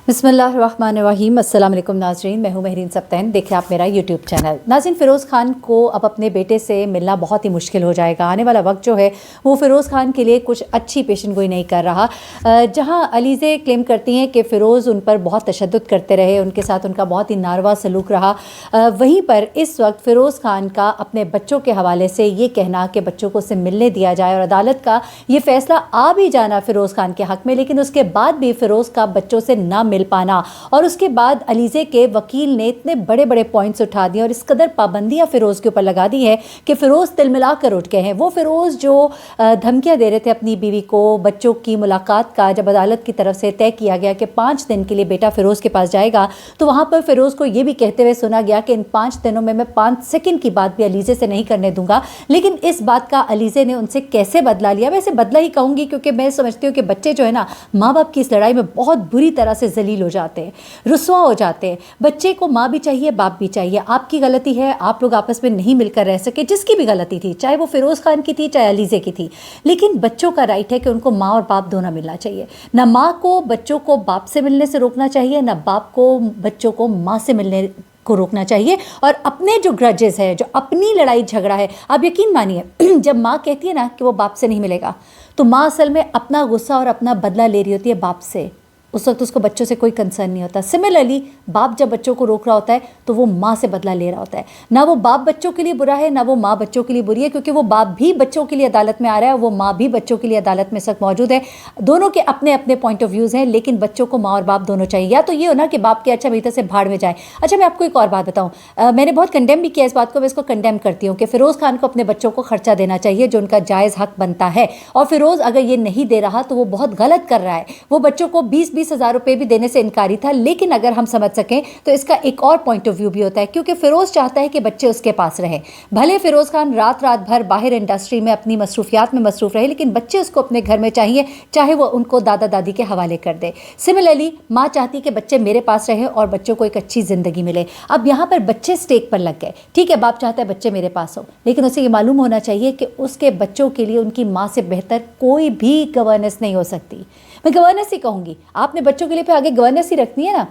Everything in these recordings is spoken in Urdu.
بسم اللہ الرحمن الرحیم۔ السلام علیکم ناظرین، میں ہوں مہرین سبتین، دیکھیں آپ میرا یوٹیوب چینل۔ ناظرین، فیروز خان کو اب اپنے بیٹے سے ملنا بہت ہی مشکل ہو جائے گا۔ آنے والا وقت جو ہے وہ فیروز خان کے لیے کچھ اچھی پیشن گوئی نہیں کر رہا۔ جہاں علیزے کلیم کرتی ہیں کہ فیروز ان پر بہت تشدد کرتے رہے، ان کے ساتھ ان کا بہت ہی ناروا سلوک رہا، وہیں پر اس وقت فیروز خان کا اپنے بچوں کے حوالے سے یہ کہنا کہ بچوں کو اسے ملنے دیا جائے، اور عدالت کا یہ فیصلہ آ بھی جانا فیروز خان کے حق میں، لیکن اس کے بعد بھی فیروز کا بچوں سے نہ مل پانا، اور اس کے بعد علیزے کے وکیل نے اتنے بڑے بڑے پوائنٹس اٹھا دیے اور اس قدر پابندیاں فیروز کے اوپر لگا دی ہے کہ فیروز تل ملا کر اٹھ گئے ہیں۔ وہ فیروز جو دھمکیاں دے رہے تھے اپنی بیوی کو، بچوں کی ملاقات کا جب عدالت کی طرف سے طے کیا گیا کہ 5 دن کے لیے بیٹا فیروز کے پاس جائے گا، تو وہاں پر فیروز کو یہ بھی کہتے ہوئے سنا گیا کہ ان 5 دنوں میں 5 سیکنڈ کی بات بھی علیزے سے نہیں کرنے دوں گا۔ لیکن اس بات کا علیزے نے ان سے کیسے بدلہ لیا؟ میں اسے بدلہ ہی کہوں گی، کیونکہ میں سمجھتی ہوں کہ بچے جو ہے نا، ماں باپ کی اس لڑائی میں بہت بری طرح سے ذلیل ہو جاتے ہیں، رسوا ہو جاتے ہیں۔ بچے کو ماں بھی چاہیے، باپ بھی چاہیے۔ آپ کی غلطی ہے، آپ لوگ آپس میں نہیں مل کر رہ سکے، جس کی بھی غلطی تھی، چاہے وہ فیروز خان کی تھی چاہے علیزے کی تھی، لیکن بچوں کا رائٹ ہے کہ ان کو ماں اور باپ دونوں ملنا چاہیے۔ نہ ماں کو بچوں کو باپ سے ملنے سے روکنا چاہیے، نہ باپ کو بچوں کو ماں سے ملنے کو روکنا چاہیے۔ اور اپنے جو گرجز ہے، جو اپنی لڑائی جھگڑا ہے، آپ یقین مانیے جب ماں کہتی ہے نا کہ وہ باپ سے نہیں ملے گا، تو ماں اصل میں اپنا غصہ اور اپنا بدلہ لے رہی ہوتی ہے باپ سے۔ اس وقت اس کو بچوں سے کوئی کنسرن نہیں ہوتا۔ سملرلی باپ جب بچوں کو روک رہا ہوتا ہے تو وہ ماں سے بدلہ لے رہا ہوتا ہے۔ نہ وہ باپ بچوں کے لیے برا ہے، نہ وہ ماں بچوں کے لیے بری ہے، کیونکہ وہ باپ بھی بچوں کے لیے عدالت میں آ رہا ہے، وہ ماں بھی بچوں کے لیے عدالت میں اس وقت موجود ہے۔ دونوں کے اپنے اپنے پوائنٹ آف ویوز ہیں، لیکن بچوں کو ماں اور باپ دونوں چاہیے۔ یا تو یہ ہو نا کہ باپ کے اچھا میری طرف سے بھاڑ میں جائے۔ اچھا، میں آپ کو ایک اور بات بتاؤں، میں نے بہت کنڈیم بھی کیا اس بات کو، میں اس کو کنڈیم کرتی ہوں کہ فیروز خان کو اپنے بچوں کو خرچہ دینا چاہیے جو ان کا جائز حق بنتا ہے، اور فیروز اگر یہ نہیں دے رہا تو وہ بہت غلط کر رہا ہے۔ وہ بچوں کو 20-20 ہزار روپے بھی دینے سے انکاری تھا، لیکن اگر ہم سمجھ سکیں تو اس کا ایک اور پوائنٹ آف ویو بھی ہوتا ہے، کیونکہ فیروز چاہتا ہے کہ بچے اس کے پاس رہیں۔ بھلے فیروز خان رات بھر باہر انڈسٹری میں اپنی مصروفیات میں مصروف رہے، لیکن بچے اس کو اپنے گھر میں چاہیے، چاہے وہ ان کو دادا دادی کے حوالے کر دے۔ سملرلی ماں چاہتی کہ بچے میرے پاس رہیں اور بچوں کو ایک اچھی زندگی ملے۔ اب یہاں پر بچے سٹیک پر لگ گئے، ٹھیک ہے، باپ چاہتا ہے بچے میرے پاس ہو، لیکن اسے یہ معلوم ہونا چاہیے کہ اس کے بچوں کے لیے ان کی ماں سے بہتر کوئی بھی گورننس نہیں ہو سکتی۔ میں گورننس ہی کہوں گی، آپ نے بچوں کے لیے پھر آگے گورننس ہی رکھنی ہے نا،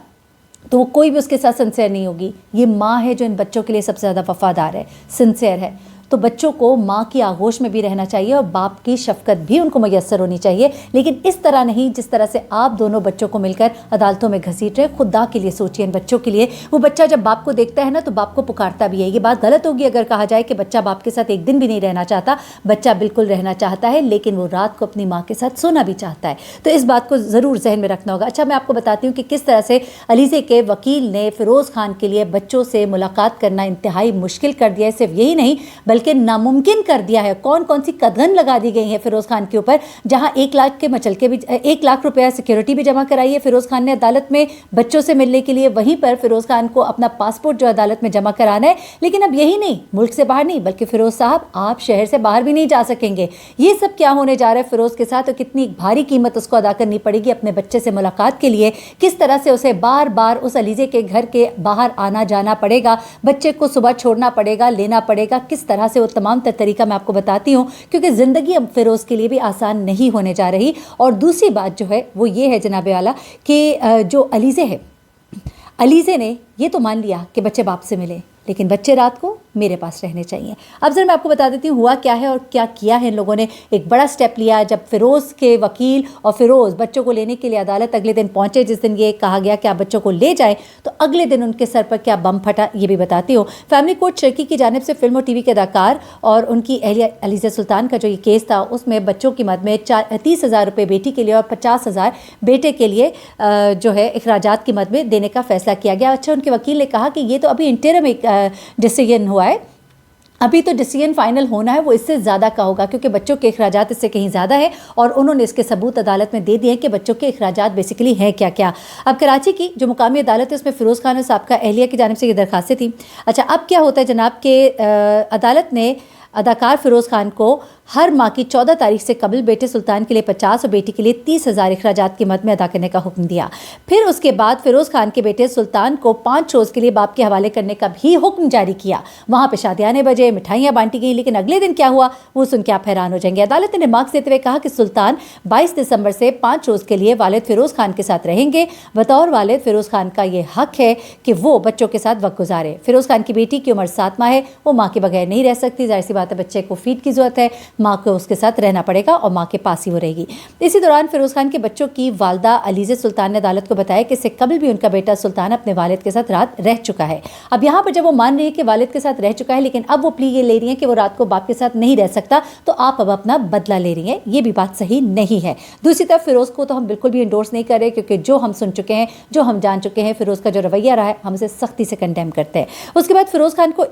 تو وہ کوئی بھی اس کے ساتھ سنسیئر نہیں ہوگی۔ یہ ماں ہے جو ان بچوں کے لیے سب سے زیادہ وفادار ہے، سنسیئر ہے۔ تو بچوں کو ماں کی آغوش میں بھی رہنا چاہیے اور باپ کی شفقت بھی ان کو میسر ہونی چاہیے، لیکن اس طرح نہیں جس طرح سے آپ دونوں بچوں کو مل کر عدالتوں میں گھسیٹ رہے۔ خدا کے لیے سوچیے ان بچوں کے لیے۔ وہ بچہ جب باپ کو دیکھتا ہے نا تو باپ کو پکارتا بھی ہے۔ یہ بات غلط ہوگی اگر کہا جائے کہ بچہ باپ کے ساتھ ایک دن بھی نہیں رہنا چاہتا۔ بچہ بالکل رہنا چاہتا ہے، لیکن وہ رات کو اپنی ماں کے ساتھ سونا بھی چاہتا ہے۔ تو اس بات کو ضرور ذہن میں رکھنا ہوگا۔ اچھا، میں آپ کو بتاتی ہوں کہ کس طرح سے علیزے کے وکیل نے فیروز خان کے لیے بچوں سے ملاقات کرنا انتہائی مشکل کر دیا ہے۔ صرف یہی نہیں بلکہ ناممکن کر دیا ہے۔ کون کون سی قدغن لگا دی گئی ہیں فیروز خان کے اوپر، جہاں 1 لاکھ کے مچلکے بھی 1 لاکھ روپیہ سیکیورٹی بھی جمع کرائی ہے فیروز خان نے عدالت میں بچوں سے ملنے کے لیے۔ وہیں پر فیروز خان کو اپنا پاسپورٹ جو عدالت میں جمع کرانا ہے۔ لیکن اب یہی نہیں، ملک سے باہر نہیں بلکہ فیروز صاحب آپ شہر سے باہر بھی نہیں جا سکیں گے۔ یہ سب کیا ہونے جا رہا ہے فیروز کے ساتھ، اور کتنی بھاری قیمت اس کو ادا کرنی پڑے گی اپنے بچے سے ملاقات کے لیے۔ کس طرح سے اسے بار بار اس علیزے کے گھر کے باہر آنا جانا پڑے گا، بچے کو صبح چھوڑنا پڑے گا، لینا پڑے گا، کس طرح سے وہ تمام طریقہ میں آپ کو بتاتی ہوں، کیونکہ زندگی اب فیروز کے لیے بھی آسان نہیں ہونے جا رہی۔ اور دوسری بات جو ہے وہ یہ ہے جناب والا کہ جو علیزے ہے، علیزے نے یہ تو مان لیا کہ بچے باپ سے ملے، لیکن بچے رات کو میرے پاس رہنے چاہیے۔ اب ذرا میں آپ کو بتا دیتی ہوں ہوا کیا ہے اور کیا کیا ہے ان لوگوں نے۔ ایک بڑا سٹیپ لیا جب فیروز کے وکیل اور فیروز بچوں کو لینے کے لیے عدالت اگلے دن پہنچے، جس دن یہ کہا گیا کہ آپ بچوں کو لے جائیں، تو اگلے دن ان کے سر پر کیا بم پھٹا یہ بھی بتاتی ہوں۔ فیملی کورٹ شرکی کی جانب سے فلم اور ٹی وی کے اداکار اور ان کی اہلیہ علیزہ سلطان کا جو یہ کیس تھا، اس میں بچوں کی مد میں 30,000 روپے بیٹی کے لیے اور 50,000 بیٹے کے لیے جو ہے اخراجات کی مد میں دینے کا فیصلہ کیا گیا۔ اچھا، ان کے وکیل نے کہا کہ یہ تو ابھی انٹرم ایک ڈیسیژن ہوا ہے، ابھی تو ڈیسیژن فائنل ہونا ہے، وہ اس سے زیادہ کا ہوگا کیونکہ بچوں کے اخراجات اس سے کہیں زیادہ ہے، اور انہوں نے اس کے ثبوت عدالت میں دے دیے ہیں کہ بچوں کے اخراجات بیسیکلی ہیں کیا کیا۔ اب کراچی کی جو مقامی عدالت ہے اس میں فیروز خان اور سابقہ اہلیہ کی جانب سے یہ درخواستیں تھیں۔ اچھا، اب کیا ہوتا ہے جناب کہ عدالت نے اداکار فیروز خان کو ہر ماہ کی 14 تاریخ سے قبل بیٹے سلطان کے لیے 50 اور بیٹی کے لیے 30,000 اخراجات کی مد میں ادا کرنے کا حکم دیا۔ پھر اس کے بعد فیروز خان کے بیٹے سلطان کو 5 شوز کے لیے باپ کے حوالے کرنے کا بھی حکم جاری کیا۔ وہاں پہ شادیانے بجے، مٹھائیاں بانٹی گئی، لیکن اگلے دن کیا ہوا وہ سن کے آپ حیران ہو جائیں گے۔ عدالت نے ریمارکس دیتے ہوئے کہا کہ سلطان 22 دسمبر سے 5 شوز کے لیے والد فیروز خان کے ساتھ رہیں گے۔ بطور والد فیروز خان کا یہ حق ہے کہ وہ بچوں کے ساتھ وقت گزارے۔ فیروز خان کی بیٹی کی عمر 7 ماہ ہے، وہ ماں کے بغیر نہیں رہ سکتی، ظاہر سی بات ہے بچے کو فیڈ کی ضرورت ہے، ماں کو اس کے ساتھ رہنا پڑے گا اور ماں کے پاس ہی وہ رہے گی۔ اسی دوران فیروز خان کے بچوں کی والدہ علیزہ سلطان نے عدالت کو بتایا کہ اس سے قبل بھی ان کا بیٹا سلطان اپنے والد کے ساتھ رات رہ چکا ہے۔ اب یہاں پر جب وہ مان رہی ہے کہ والد کے ساتھ رہ چکا ہے، لیکن اب وہ پلی یہ لے رہی ہیں کہ وہ رات کو باپ کے ساتھ نہیں رہ سکتا، تو آپ اب اپنا بدلہ لے رہی ہیں، یہ بھی بات صحیح نہیں ہے۔ دوسری طرف فیروز کو تو ہم بالکل بھی انڈورس نہیں کر رہے، کیونکہ جو ہم سن چکے ہیں، جو ہم جان چکے ہیں، فیروز کا جو رویہ رہا ہے، ہم اسے سختی سے کنڈیم کرتے ہیں۔ اس کے بعد فیروز خان کو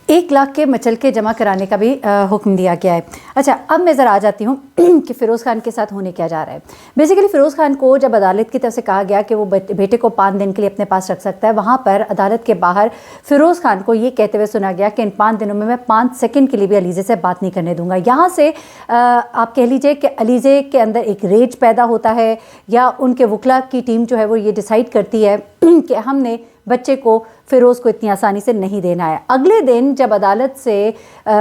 1 لاکھ کے مچلکے جمع کرانے کا بھی حکم دیا گیا ہے۔ اچھا، اب میں ذرا آ جاتی ہوں کہ فیروز خان کے ساتھ ہونے کیا جا رہا ہے۔ بیسیکلی فیروز خان کو جب عدالت کی طرف سے کہا گیا کہ وہ بیٹے کو 5 دن کے لیے اپنے پاس رکھ سکتا ہے، وہاں پر عدالت کے باہر فیروز خان کو یہ کہتے ہوئے سنا گیا کہ ان 5 دنوں میں 5 سیکنڈ کے لیے بھی علیزہ سے بات نہیں کرنے دوں گا۔ یہاں سے آپ کہہ لیجئے کہ علیزہ کے اندر ایک ریج پیدا ہوتا ہے، یا ان کے وکلا کی ٹیم جو ہے وہ یہ ڈیسائیڈ کرتی ہے کہ ہم نے بچے کو فیروز کو اتنی آسانی سے نہیں دینا ہے۔ اگلے دن جب عدالت سے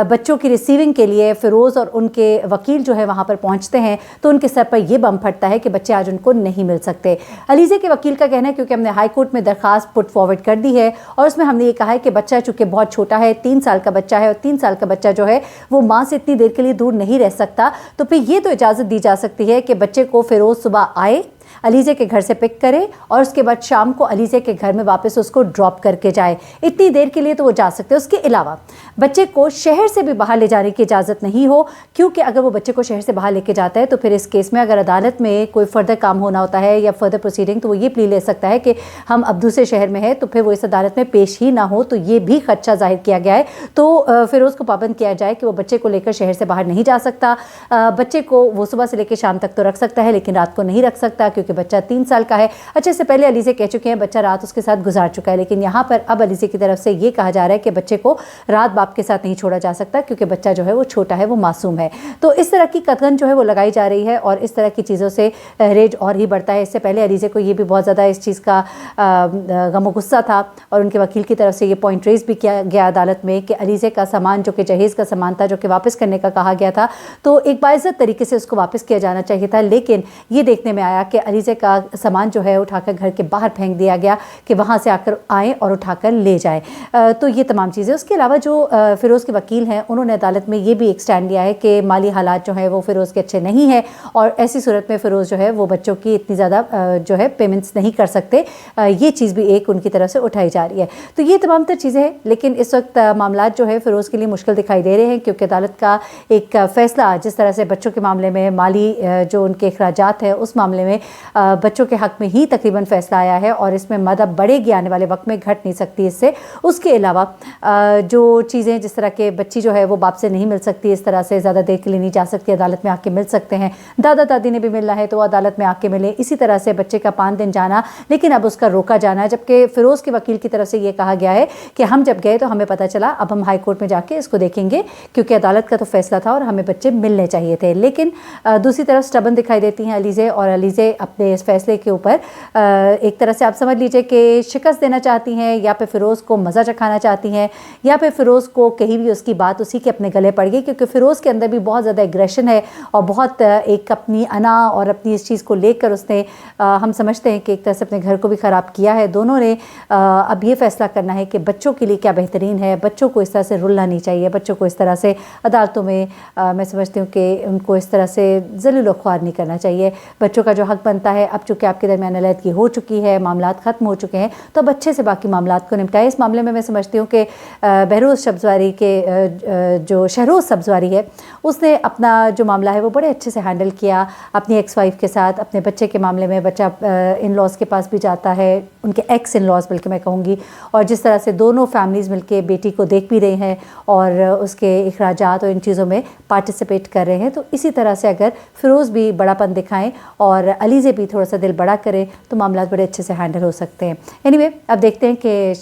بچوں کی ریسیونگ کے لیے فیروز اور ان کے وکیل جو ہے وہاں پر پہنچتے ہیں، تو ان کے سر پر یہ بم پھٹتا ہے کہ بچے آج ان کو نہیں مل سکتے۔ علیزہ کے وکیل کا کہنا ہے کیونکہ ہم نے ہائی کورٹ میں درخواست پٹ فارورڈ کر دی ہے، اور اس میں ہم نے یہ کہا ہے کہ بچہ چونکہ بہت چھوٹا ہے، 3 سال کا بچہ ہے، اور 3 سال کا بچہ جو ہے وہ ماں سے اتنی دیر کے لیے دور نہیں رہ سکتا، تو پھر یہ تو اجازت دی جا سکتی ہے کہ بچے کو فیروز صبح آئے، علیزہ کے گھر سے پک کرے، اور اس کے بعد شام کو علیزہ کے گھر میں واپس اس کو ڈراپ کر کے جائے۔ اتنی دیر کے لیے تو وہ جا سکتے ہیں۔ اس کے علاوہ بچے کو شہر سے بھی باہر لے جانے کی اجازت نہیں ہو، کیونکہ اگر وہ بچے کو شہر سے باہر لے کے جاتا ہے تو پھر اس کیس میں اگر عدالت میں کوئی فردر کام ہونا ہوتا ہے یا فردر پروسیڈنگ، تو وہ یہ پلی لے سکتا ہے کہ ہم اب دوسرے شہر میں ہیں، تو پھر وہ اس عدالت میں پیش ہی نہ ہو۔ تو یہ بھی خدشہ ظاہر کیا گیا ہے، تو فیروز کو پابند کیا جائے کہ وہ بچے کو لے کر شہر سے باہر نہیں جا سکتا۔ بچے کو وہ صبح سے لے کے شام تک تو رکھ سکتا ہے، لیکن رات کو نہیں رکھ سکتا، کیونکہ بچہ 3 سال کا ہے۔ اچھا، اس سے پہلے علیزہ کہہ چکے ہیں بچہ رات اس کے ساتھ گزار چکا ہے، لیکن یہاں پر اب علیزہ کی طرف سے یہ کہا جا رہا ہے کہ بچے کو رات باپ کے ساتھ نہیں چھوڑا جا سکتا، کیونکہ بچہ جو ہے وہ چھوٹا ہے، وہ معصوم ہے۔ تو اس طرح کی قطعاً جو ہے وہ لگائی جا رہی ہے، اور اس طرح کی چیزوں سے ریج اور ہی بڑھتا ہے۔ اس سے پہلے علیزہ کو یہ بھی بہت زیادہ اس چیز کا غم و غصہ تھا، اور ان کے وکیل کی طرف سے یہ پوائنٹ ریز بھی کیا گیا عدالت میں کہ علیزہ کا سامان جو کہ جہیز کا سامان تھا، جو کہ واپس کرنے کا کہا گیا تھا، تو ایک باعزت طریقے سے اس کو واپس کیا جانا چاہیے تھا، لیکن یہ دیکھنے میں آیا کہ علیزہ کا سامان جو ہے اٹھا کر گھر کے باہر پھینک دیا گیا کہ وہاں سے آ کر آئیں اور اٹھا کر لے جائیں۔ تو یہ تمام چیزیں۔ اس کے علاوہ جو فیروز کے وکیل ہیں، انہوں نے عدالت میں یہ بھی ایک سٹینڈ لیا ہے کہ مالی حالات جو ہیں وہ فیروز کے اچھے نہیں ہیں، اور ایسی صورت میں فیروز جو ہے وہ بچوں کی اتنی زیادہ جو ہے پیمنٹس نہیں کر سکتے۔ یہ چیز بھی ایک ان کی طرف سے اٹھائی جا رہی ہے۔ تو یہ تمام تر چیزیں ہیں، لیکن اس وقت معاملات جو ہے فیروز کے لیے مشکل دکھائی دے رہے ہیں، کیونکہ عدالت کا ایک فیصلہ جس طرح سے بچوں کے معاملے میں مالی جو ان کے اخراجات ہیں اس معاملے میں بچوں کے حق میں ہی تقریباً فیصلہ آیا ہے، اور اس میں مدد بڑھے گی، آنے والے وقت میں گھٹ نہیں سکتی اس سے۔ اس کے علاوہ جو چیزیں جس طرح کے بچی جو ہے وہ باپ سے نہیں مل سکتی، اس طرح سے زیادہ دیر کے لیے نہیں جا سکتی، عدالت میں آ کے مل سکتے ہیں۔ دادا دادی نے بھی ملنا ہے تو وہ عدالت میں آ کے ملے۔ اسی طرح سے بچے کا 5 دن جانا، لیکن اب اس کا روکا جانا ہے، جبکہ فیروز کے وکیل کی طرف سے یہ کہا گیا ہے کہ ہم جب گئے تو ہمیں پتہ چلا، اب ہم ہائی کورٹ میں جا کے اس کو دیکھیں گے، کیونکہ عدالت کا تو فیصلہ تھا اور ہمیں بچے ملنے چاہیے تھے۔ لیکن دوسری طرف سٹبن دکھائی دیتی ہیں علیزہ، اور علیزہ اپنے اس فیصلے کے اوپر ایک طرح سے آپ سمجھ لیجئے کہ شکست دینا چاہتی ہیں، یا پھر فیروز کو مزہ چکھانا چاہتی ہیں، یا پھر فیروز کو کہیں بھی اس کی بات اسی کے اپنے گلے پڑ گئی، کیونکہ فیروز کے اندر بھی بہت زیادہ ایگریشن ہے، اور بہت ایک اپنی انا اور اپنی اس چیز کو لے کر اس نے ہم سمجھتے ہیں کہ ایک طرح سے اپنے گھر کو بھی خراب کیا ہے۔ دونوں نے اب یہ فیصلہ کرنا ہے کہ بچوں کے لیے کیا بہترین ہے۔ بچوں کو اس طرح سے رلنا نہیں چاہیے، بچوں کو اس طرح سے عدالتوں میں میں سمجھتی ہوں کہ ان کو اس طرح سے ذلیل و خوار نہیں کرنا چاہیے۔ بچوں کا جو حق بنتا ہے، اب چونکہ آپ کے درمیان علیحدگی ہو چکی ہے، معاملات ختم ہو چکے ہیں، تو اب اچھے سے باقی معاملات کو نپٹائے۔ اس معاملے میں میں سمجھتی ہوں کہ بہروز سبزواری کے جو شہروز سبزواری ہے، اس نے اپنا جو معاملہ ہے وہ بڑے اچھے سے ہینڈل کیا اپنی ایکس وائف کے ساتھ۔ اپنے بچے کے معاملے میں بچہ ان لاز کے پاس بھی جاتا ہے، ان کے ایکس ان لاز بلکہ میں کہوں گی، اور جس طرح سے دونوں فیملیز مل کے بیٹی کو دیکھ بھی رہے ہیں اور اس کے اخراجات اور ان چیزوں میں پارٹیسپیٹ کر رہے ہیں۔ تو اسی طرح سے اگر فیروز بھی بڑا پن دکھائیں اور علیزہ بھی تھوڑا سا دل بڑا کریں تو معاملات بڑے اچھے سے ہینڈل ہو سکتے ہیں. اینی اب دیکھتے ہیں کہ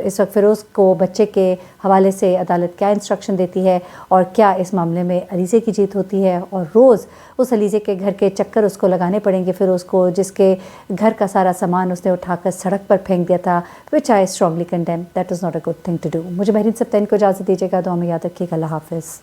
اس وقت فیروز کو بچے کے حوالے سے عدالت کیا انسٹرکشن دیتی ہے اور کیا اس معاملے میں علیزے کی جیت ہوتی ہے اور روز اس علیزے کے گھر کے چکر اس کو لگانے پڑیں گے فیروز کو، جس کے گھر کا سارا سامان اس نے اٹھا کر سڑک پر پھینک دیا تھا. Which I strongly condemn. That is not a good thing to do. مجھے مہرین سبطین کو اجازت دیجیے گا، دعا میں یاد رکھیے گا. اللہ حافظ.